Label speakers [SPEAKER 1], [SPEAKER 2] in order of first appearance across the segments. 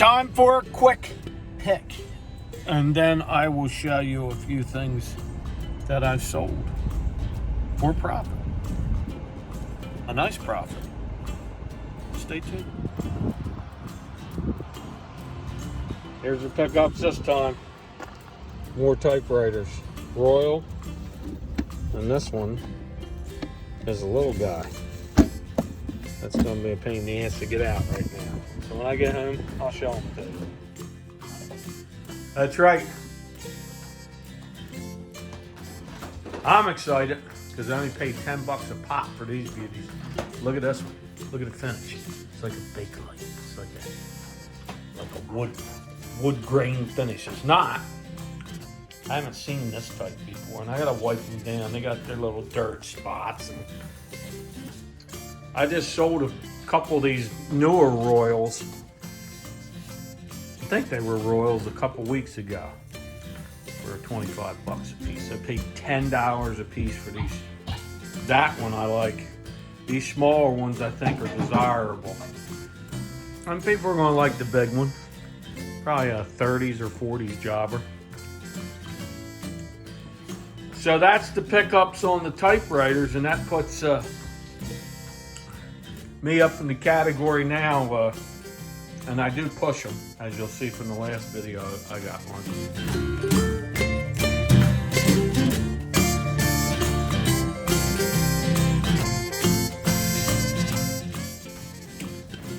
[SPEAKER 1] time for a quick pick. And then I will show you a few things that I've sold for profit. A nice profit. Stay tuned. Here's the pickups this time. More typewriters. Royal. And this one is a little guy. That's going to be a pain in the ass to get out right now. So when I get home, I'll show them to you. That's right. I'm excited because I only paid $10 a pop for these beauties. Look at this one. Look at the finish. It's like a Bakelite. It's like a wood grain finish. It's not. I haven't seen this type before, and I gotta wipe them down. They got their little dirt spots. And I just sold a couple of these newer Royals. I think they were Royals a couple weeks ago for $25 a piece. I paid $10 a piece for these. That one I like. These smaller ones I think are desirable. And people are gonna like the big one. Probably a 30s or 40s jobber. So that's the pickups on the typewriters, and that puts me up in the category now, and I do push them, as you'll see from the last video I got one.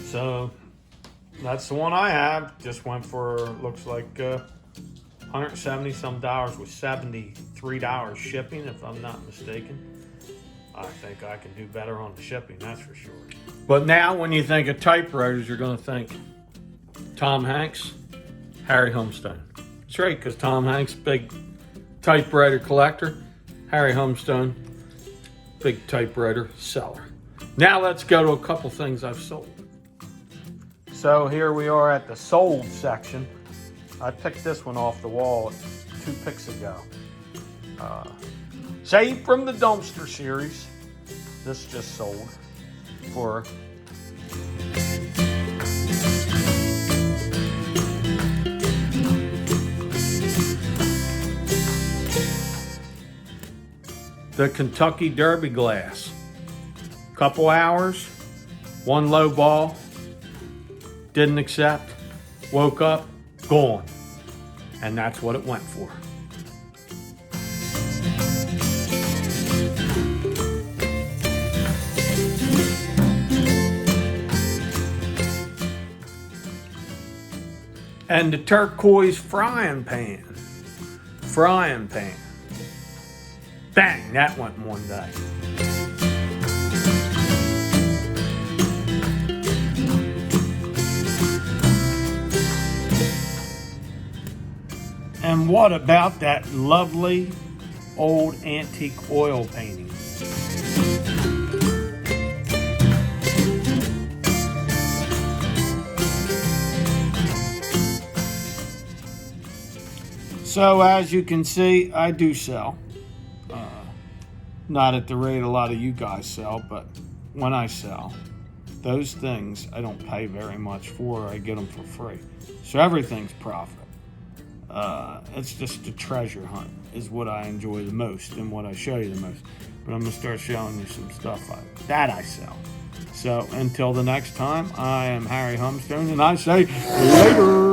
[SPEAKER 1] So that's the one I have. Just went for, looks like $170 some with $73 shipping, if I'm not mistaken. I think I can do better on the shipping, that's for sure. But now when you think of typewriters, you're gonna think Tom Hanks, Harry Humstone. That's right, because Tom Hanks, big typewriter collector. Harry Humstone, big typewriter seller. Now let's go to a couple things I've sold. So here we are at the sold section. I picked this one off the wall 2 picks ago. Saved from the Dumpster series. This just sold for the Kentucky Derby glass. Couple hours, one low ball, didn't accept, woke up, gone. And that's what it went for. And the turquoise frying pan. Bang, that went in one day. And what about that lovely old antique oil painting? So as you can see, I do sell. Not at the rate a lot of you guys sell, but when I sell, those things I don't pay very much for. I get them for free. So everything's profit. It's just a treasure hunt is what I enjoy the most and what I show you the most. But I'm going to start showing you some stuff that I sell. So until the next time, I am Harry Humstone, and I say later.